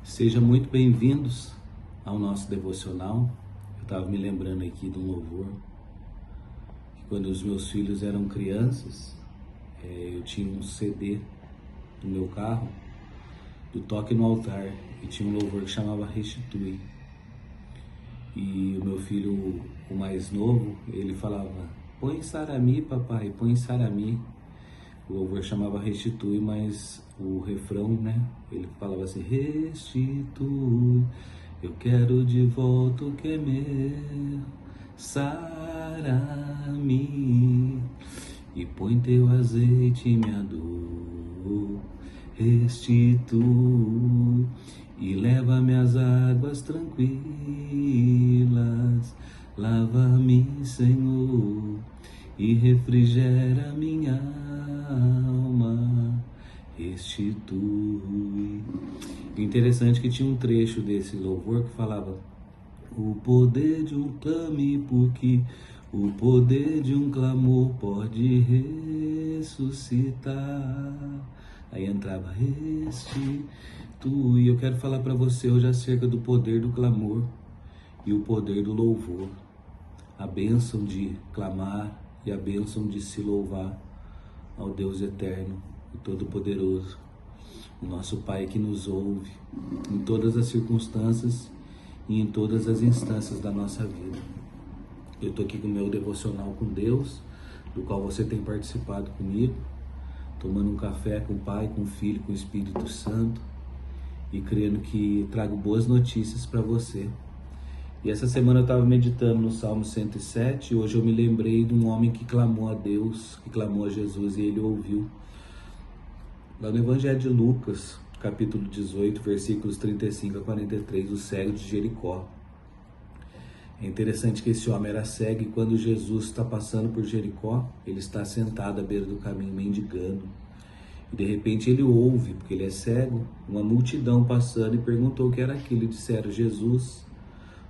Sejam muito bem-vindos ao nosso devocional. Eu estava me lembrando aqui de um louvor que quando os meus filhos eram crianças, eu tinha um CD no meu carro do Toque no Altar e tinha um louvor que chamava Restitui. E o meu filho, o mais novo, ele falava: "Põe Sarami, papai, põe Sarami". O louvor chamava Restitui, mas o refrão, né? Ele falava assim: restitui, eu quero de volta o que é meu, Sarami, e põe teu azeite em minha dor, restitui, e leva-me às águas tranquilas, lava-me, Senhor, e refrigera minha alma, restitui. Interessante que tinha um trecho desse louvor que falava: o poder de um clame, porque o poder de um clamor pode ressuscitar. Aí entrava restitui. Eu quero falar para você hoje acerca do poder do clamor e o poder do louvor. A bênção de clamar e a bênção de se louvar ao Deus eterno e todo-poderoso, o nosso Pai que nos ouve em todas as circunstâncias e em todas as instâncias da nossa vida. Eu estou aqui com o meu devocional com Deus, do qual você tem participado comigo, tomando um café com o Pai, com o Filho, com o Espírito Santo, e crendo que trago boas notícias para você. E essa semana eu estava meditando no Salmo 107 e hoje eu me lembrei de um homem que clamou a Deus, que clamou a Jesus e ele ouviu. Lá no Evangelho de Lucas, capítulo 18, versículos 35 a 43, o cego de Jericó. É interessante que esse homem era cego e quando Jesus está passando por Jericó, ele está sentado à beira do caminho mendigando. E de repente ele ouve, porque ele é cego, uma multidão passando e perguntou o que era aquilo. E disseram: Jesus,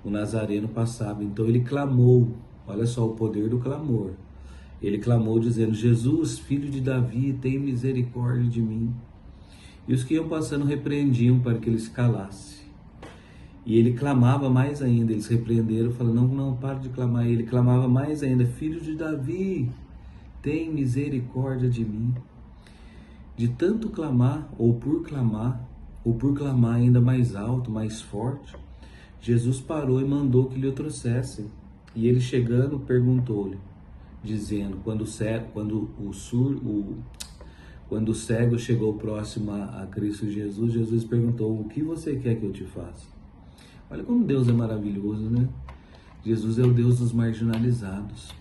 o Nazareno, passava. Então ele clamou, olha só o poder do clamor. Ele clamou dizendo: Jesus, filho de Davi, tem misericórdia de mim. E os que iam passando repreendiam para que ele se calasse. E ele clamava mais ainda, eles repreenderam, falando: não, para de clamar. E ele clamava mais ainda: filho de Davi, tem misericórdia de mim. De tanto clamar, ou por clamar ainda mais alto, mais forte, Jesus parou e mandou que lhe o trouxessem. E ele chegando, perguntou-lhe, dizendo, quando o cego chegou próximo a Cristo Jesus, Jesus perguntou: o que você quer que eu te faça? Olha como Deus é maravilhoso, né? Jesus é o Deus dos marginalizados.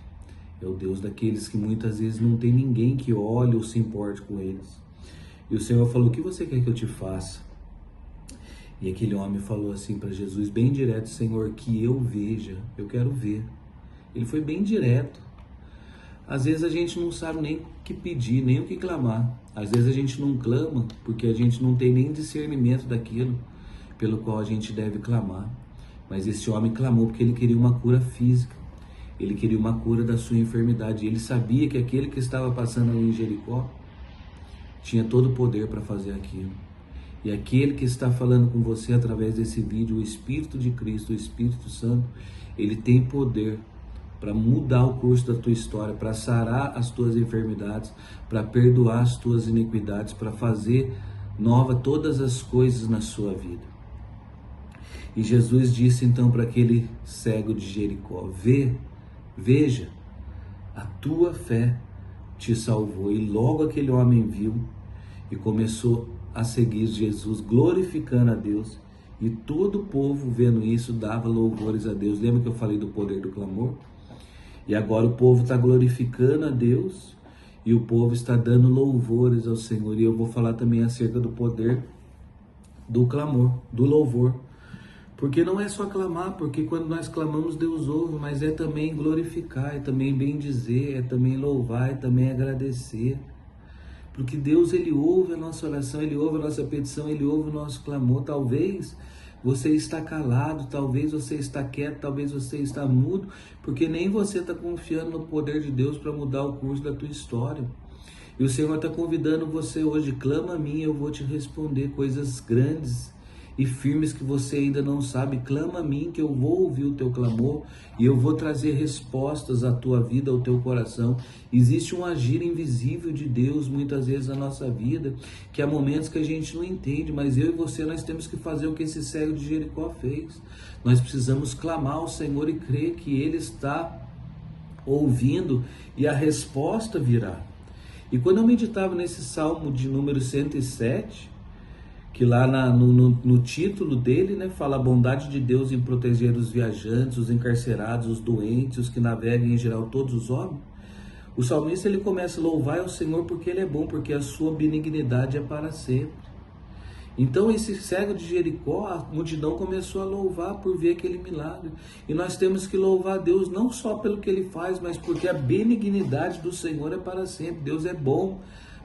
É o Deus daqueles que muitas vezes não tem ninguém que olhe ou se importe com eles. E o Senhor falou: o que você quer que eu te faça? E aquele homem falou assim para Jesus, bem direto: Senhor, que eu veja, eu quero ver. Ele foi bem direto. Às vezes a gente não sabe nem o que pedir, nem o que clamar. Às vezes a gente não clama porque a gente não tem nem discernimento daquilo pelo qual a gente deve clamar. Mas esse homem clamou porque ele queria uma cura física. Ele queria uma cura da sua enfermidade. Ele sabia que aquele que estava passando ali em Jericó tinha todo o poder para fazer aquilo. E aquele que está falando com você através desse vídeo, o Espírito de Cristo, o Espírito Santo, ele tem poder para mudar o curso da tua história, para sarar as tuas enfermidades, para perdoar as tuas iniquidades, para fazer nova todas as coisas na sua vida. E Jesus disse então para aquele cego de Jericó: veja, a tua fé te salvou. E logo aquele homem viu e começou a seguir Jesus, glorificando a Deus. E todo o povo, vendo isso, dava louvores a Deus. Lembra que eu falei do poder do clamor? E agora o povo está glorificando a Deus e o povo está dando louvores ao Senhor. E eu vou falar também acerca do poder do clamor, do louvor. Porque não é só clamar, porque quando nós clamamos Deus ouve, mas é também glorificar, é também bendizer, é também louvar, é também agradecer. Porque Deus, ele ouve a nossa oração, ele ouve a nossa petição, ele ouve o nosso clamor. Talvez você está calado, talvez você está quieto, talvez você está mudo, porque nem você está confiando no poder de Deus para mudar o curso da tua história. E o Senhor está convidando você hoje: clama a mim, eu vou te responder coisas grandes e firmes que você ainda não sabe. Clama a mim que eu vou ouvir o teu clamor e eu vou trazer respostas à tua vida, ao teu coração. Existe um agir invisível de Deus muitas vezes na nossa vida, que há momentos que a gente não entende, mas eu e você, nós temos que fazer o que esse cego de Jericó fez. Nós precisamos clamar ao Senhor e crer que Ele está ouvindo e a resposta virá. E quando eu meditava nesse Salmo de número 107, que lá no título dele, né, fala a bondade de Deus em proteger os viajantes, os encarcerados, os doentes, os que navegam, em geral todos os homens. O salmista ele começa a louvar ao Senhor porque Ele é bom, porque a sua benignidade é para sempre. Então esse cego de Jericó, a multidão começou a louvar por ver aquele milagre. E nós temos que louvar a Deus não só pelo que Ele faz, mas porque a benignidade do Senhor é para sempre. Deus é bom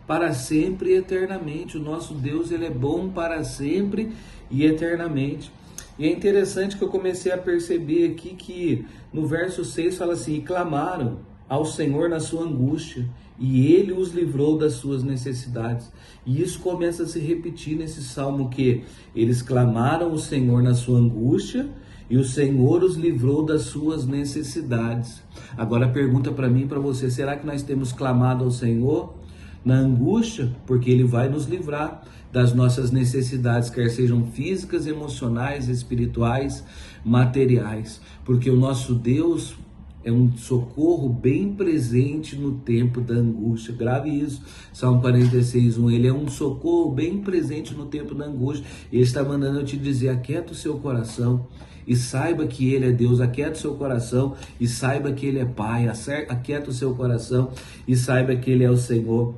para sempre e eternamente. O nosso Deus, Ele é bom para sempre e eternamente. E é interessante que eu comecei a perceber aqui que no verso 6 fala assim: e clamaram ao Senhor na sua angústia, e Ele os livrou das suas necessidades. E isso começa a se repetir nesse salmo, que eles clamaram ao Senhor na sua angústia, e o Senhor os livrou das suas necessidades. Agora pergunta para mim e para você: será que nós temos clamado ao Senhor na angústia? Porque Ele vai nos livrar das nossas necessidades, quer sejam físicas, emocionais, espirituais, materiais. Porque o nosso Deus é um socorro bem presente no tempo da angústia. Grave isso, Salmo 46:1. Ele é um socorro bem presente no tempo da angústia. Ele está mandando eu te dizer: aquieta o seu coração e saiba que Ele é Deus. Aquieta o seu coração e saiba que Ele é Pai. Aquieta o seu coração e saiba que Ele é o Senhor.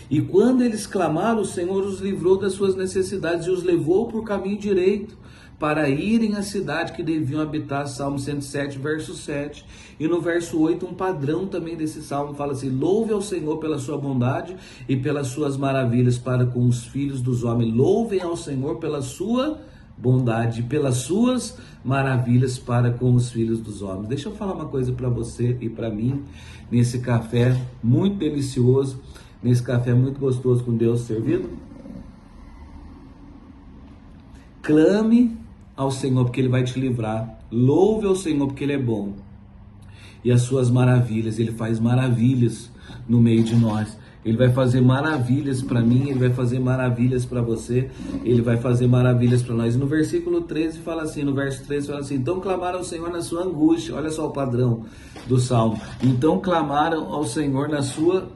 E quando eles clamaram, o Senhor os livrou das suas necessidades e os levou por caminho direito, para irem à cidade que deviam habitar. Salmo 107, verso 7. E no verso 8, um padrão também desse salmo fala assim: louve ao Senhor pela sua bondade e pelas suas maravilhas para com os filhos dos homens. Louvem ao Senhor pela sua bondade e pelas suas maravilhas para com os filhos dos homens. Deixa eu falar uma coisa para você e para mim, nesse café muito delicioso, nesse café muito gostoso com Deus servido. Clame ao Senhor porque Ele vai te livrar. Louve ao Senhor porque Ele é bom. E as suas maravilhas, Ele faz maravilhas no meio de nós. Ele vai fazer maravilhas para mim, Ele vai fazer maravilhas para você, Ele vai fazer maravilhas para nós. No versículo 13 fala assim, no verso 13 fala assim: então clamaram ao Senhor na sua angústia. Olha só o padrão do Salmo. Então clamaram ao Senhor na sua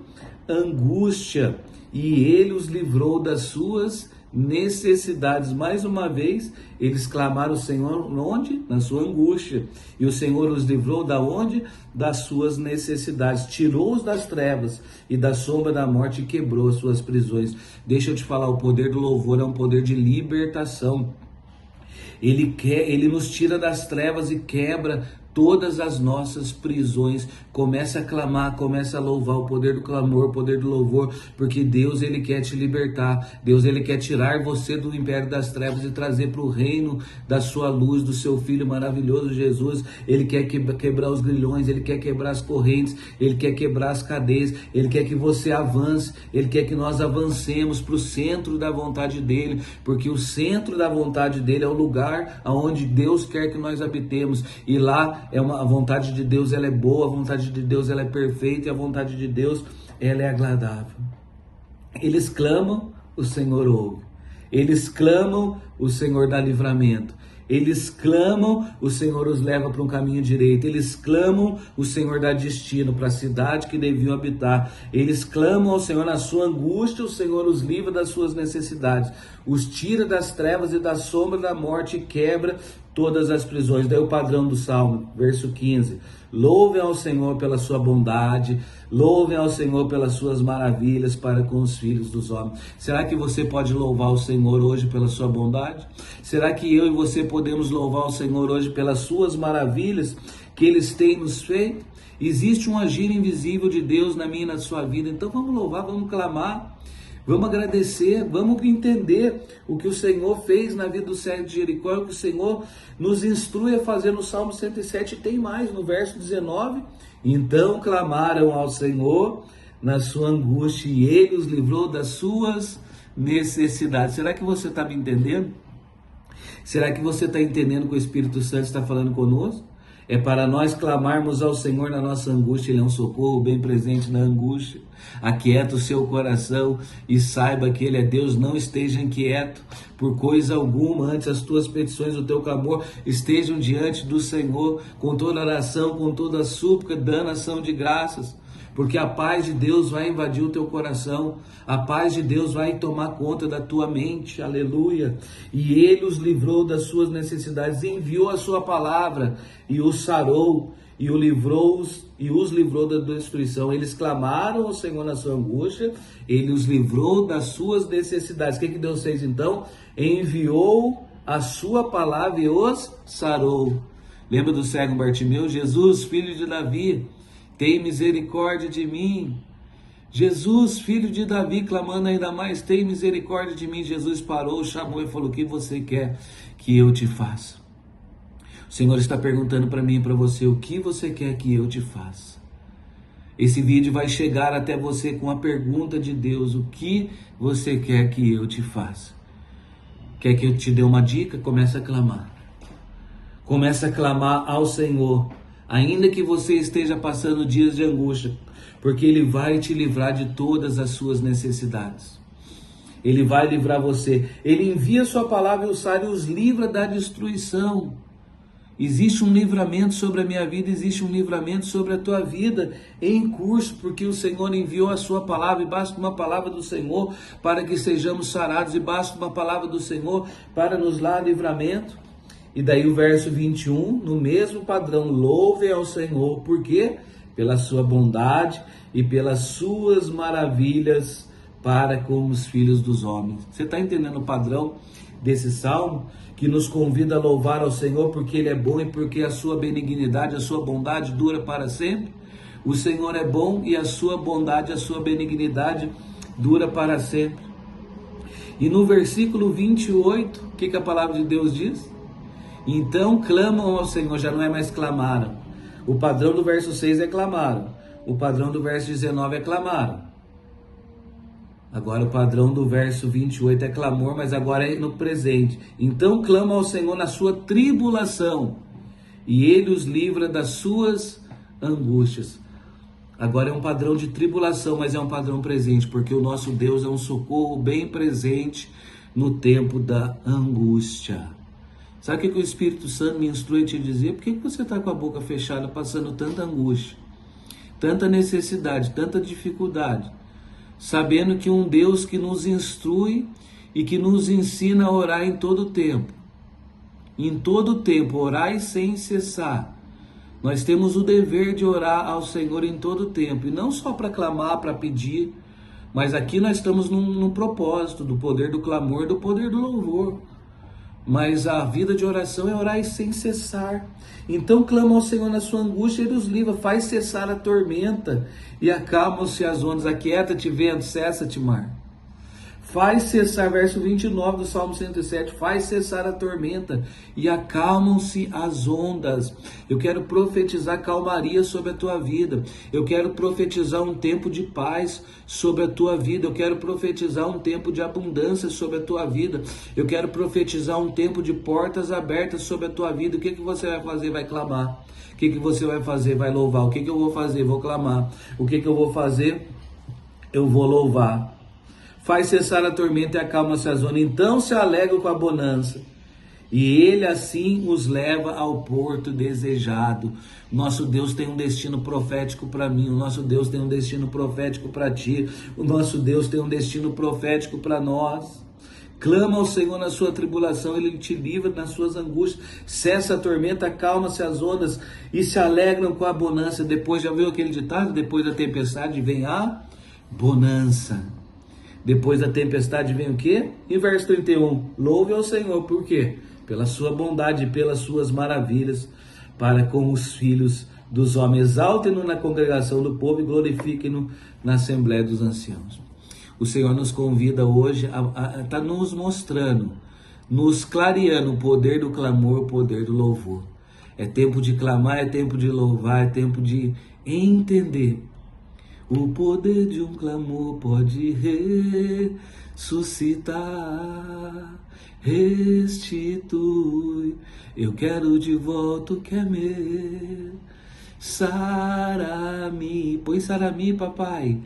angústia, e Ele os livrou das suas necessidades. Mais uma vez, eles clamaram ao Senhor onde? Na sua angústia. E o Senhor os livrou da onde? Das suas necessidades. Tirou-os das trevas e da sombra da morte e quebrou as suas prisões. Deixa eu te falar, o poder do louvor é um poder de libertação. Ele nos tira das trevas e quebra todas as nossas prisões. Começa a clamar, começa a louvar o poder do clamor, o poder do louvor, porque Deus, Ele quer te libertar. Deus, Ele quer tirar você do império das trevas e trazer para o reino da sua luz, do seu Filho maravilhoso Jesus. Ele quer quebrar os grilhões, Ele quer quebrar as correntes, Ele quer quebrar as cadeias, Ele quer que você avance, Ele quer que nós avancemos para o centro da vontade dEle, porque o centro da vontade dEle é o lugar onde Deus quer que nós habitemos. E lá a vontade de Deus, ela é boa, a vontade de Deus, ela é perfeita, e a vontade de Deus, ela é agradável. Eles clamam, o Senhor ouve. Eles clamam, o Senhor dá livramento. Eles clamam, o Senhor os leva para um caminho direito. Eles clamam, o Senhor dá destino para a cidade que deviam habitar. Eles clamam ao Senhor na sua angústia, o Senhor os livra das suas necessidades. Os tira das trevas e da sombra da morte e quebra todas as prisões. Daí o padrão do Salmo, verso 15. Louvem ao Senhor pela sua bondade, louvem ao Senhor pelas suas maravilhas para com os filhos dos homens. Será que você pode louvar o Senhor hoje pela sua bondade? Será que eu e você podemos louvar o Senhor hoje pelas suas maravilhas que Eles têm nos feito? Existe um agir invisível de Deus na minha e na sua vida. Então vamos louvar, vamos clamar, vamos agradecer, vamos entender o que o Senhor fez na vida do cego de Jericó, o que o Senhor nos instrui a fazer no Salmo 107. E tem mais, no verso 19. Então clamaram ao Senhor na sua angústia, e Ele os livrou das suas necessidades. Será que você está me entendendo? Será que você está entendendo que o Espírito Santo está falando conosco? É para nós clamarmos ao Senhor na nossa angústia. Ele é um socorro bem presente na angústia. Aquieta o seu coração e saiba que Ele é Deus. Não esteja inquieto por coisa alguma. Antes as tuas petições, o teu clamor estejam diante do Senhor, com toda oração, com toda súplica, dando ação de graças. Porque a paz de Deus vai invadir o teu coração, a paz de Deus vai tomar conta da tua mente, aleluia. E Ele os livrou das suas necessidades, enviou a sua palavra e os sarou e os livrou da destruição. Eles clamaram ao Senhor na sua angústia, Ele os livrou das suas necessidades. O que Deus fez então? Enviou a sua palavra e os sarou. Lembra do cego Bartimeu? Jesus, filho de Davi, tem misericórdia de mim. Jesus, filho de Davi, clamando ainda mais, tem misericórdia de mim. Jesus parou, chamou e falou: o que você quer que eu te faça? O Senhor está perguntando para mim e para você: o que você quer que eu te faça? Esse vídeo vai chegar até você com a pergunta de Deus: o que você quer que eu te faça? Quer que eu te dê uma dica? Começa a clamar. Começa a clamar ao Senhor. Ainda que você esteja passando dias de angústia, porque Ele vai te livrar de todas as suas necessidades. Ele vai livrar você. Ele envia a sua palavra e os livra da destruição. Existe um livramento sobre a minha vida, existe um livramento sobre a tua vida em curso, porque o Senhor enviou a sua palavra, e basta uma palavra do Senhor para que sejamos sarados, e basta uma palavra do Senhor para nos dar livramento. E daí o verso 21, no mesmo padrão: louve ao Senhor, por quê? Pela sua bondade e pelas suas maravilhas para com os filhos dos homens. Você está entendendo o padrão desse salmo? Que nos convida a louvar ao Senhor porque Ele é bom e porque a sua benignidade, a sua bondade dura para sempre. O Senhor é bom e a sua bondade, a sua benignidade dura para sempre. E no versículo 28, o que a palavra de Deus diz? Então clamam ao Senhor, já não é mais clamaram. O padrão do verso 6 é clamaram. O padrão do verso 19 é clamaram. Agora o padrão do verso 28 é clamor, mas agora é no presente. Então clamam ao Senhor na sua tribulação, e Ele os livra das suas angústias. Agora é um padrão de tribulação, mas é um padrão presente, porque o nosso Deus é um socorro bem presente no tempo da angústia. Sabe o que o Espírito Santo me instrui a te dizer? Por que você está com a boca fechada, passando tanta angústia, tanta necessidade, tanta dificuldade, sabendo que um Deus que nos instrui e que nos ensina a orar em todo tempo, orai sem cessar. Nós temos o dever de orar ao Senhor em todo tempo, e não só para clamar, para pedir, mas aqui nós estamos num propósito do poder do clamor, do poder do louvor. Mas a vida de oração é orar sem cessar. Então clama ao Senhor na sua angústia, Ele os livra, faz cessar a tormenta e acalmam-se as ondas. Aquieta-te vento, cessa-te mar. Faz cessar, verso 29 do Salmo 107, faz cessar a tormenta e acalmam-se as ondas. Eu quero profetizar calmaria sobre a tua vida. Eu quero profetizar um tempo de paz sobre a tua vida. Eu quero profetizar um tempo de abundância sobre a tua vida. Eu quero profetizar um tempo de portas abertas sobre a tua vida. O que você vai fazer? Vai clamar. O que você vai fazer? Vai louvar. O que eu vou fazer? Vou clamar. O que eu vou fazer? Eu vou louvar. Faz cessar a tormenta e acalma-se a zona. Então se alegram com a bonança, e Ele assim os leva ao porto desejado. Nosso Deus tem um destino profético para mim. O nosso Deus tem um destino profético para ti. O nosso Deus tem um destino profético para nós. Clama ao Senhor na sua tribulação, Ele te livra nas suas angústias. Cessa a tormenta, acalma-se as ondas e se alegram com a bonança. Depois, já viu aquele ditado? Depois da tempestade vem a bonança. Depois da tempestade vem o quê? Em verso 31, louve ao Senhor, por quê? Pela sua bondade e pelas suas maravilhas para com os filhos dos homens. Exaltem-no na congregação do povo e glorifiquem-no na assembleia dos anciãos. O Senhor nos convida hoje a estar nos mostrando, nos clareando o poder do clamor, o poder do louvor. É tempo de clamar, é tempo de louvar, é tempo de entender. O poder de um clamor pode ressuscitar. restitui. Eu quero de volta o que é meu. Sara-me, põe Sara-me, papai,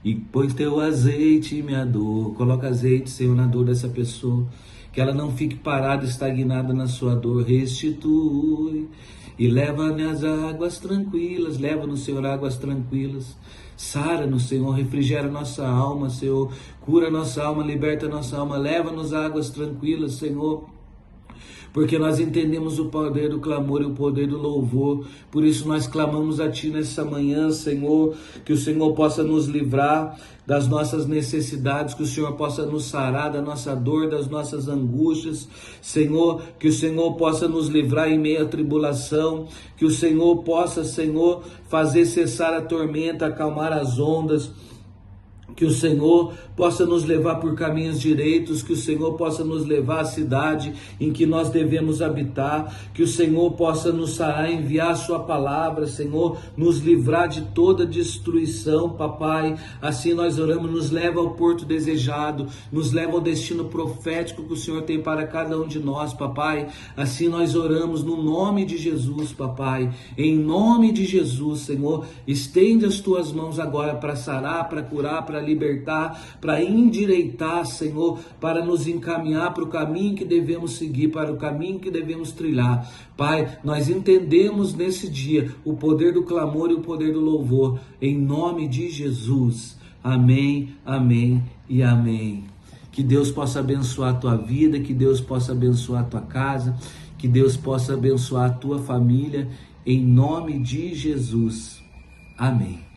e põe teu azeite em minha dor. Coloca azeite, Senhor, na dor dessa pessoa, que ela não fique parada, estagnada na sua dor. Restitui e leva-me às águas tranquilas. Leva-nos, Senhor, águas tranquilas. Sara-nos, Senhor, refrigera nossa alma, Senhor, cura nossa alma, liberta nossa alma. Leva-nos a águas tranquilas, Senhor, porque nós entendemos o poder do clamor e o poder do louvor. Por isso nós clamamos a Ti nessa manhã, Senhor, que o Senhor possa nos livrar das nossas necessidades, que o Senhor possa nos sarar da nossa dor, das nossas angústias, Senhor, que o Senhor possa nos livrar em meio à tribulação, que o Senhor possa, Senhor, fazer cessar a tormenta, acalmar as ondas, que o Senhor possa nos levar por caminhos direitos, que o Senhor possa nos levar à cidade em que nós devemos habitar, que o Senhor possa nos sarar, enviar a sua palavra, Senhor, nos livrar de toda destruição, papai. Assim nós oramos, nos leva ao porto desejado, nos leva ao destino profético que o Senhor tem para cada um de nós, papai. Assim nós oramos no nome de Jesus, papai, em nome de Jesus, Senhor. Estende as tuas mãos agora para sarar, para curar, para libertar, para endireitar, Senhor, para nos encaminhar para o caminho que devemos seguir, para o caminho que devemos trilhar. Pai, nós entendemos nesse dia o poder do clamor e o poder do louvor, em nome de Jesus. Amém, amém e amém. Que Deus possa abençoar a tua vida, que Deus possa abençoar a tua casa, que Deus possa abençoar a tua família, em nome de Jesus. Amém.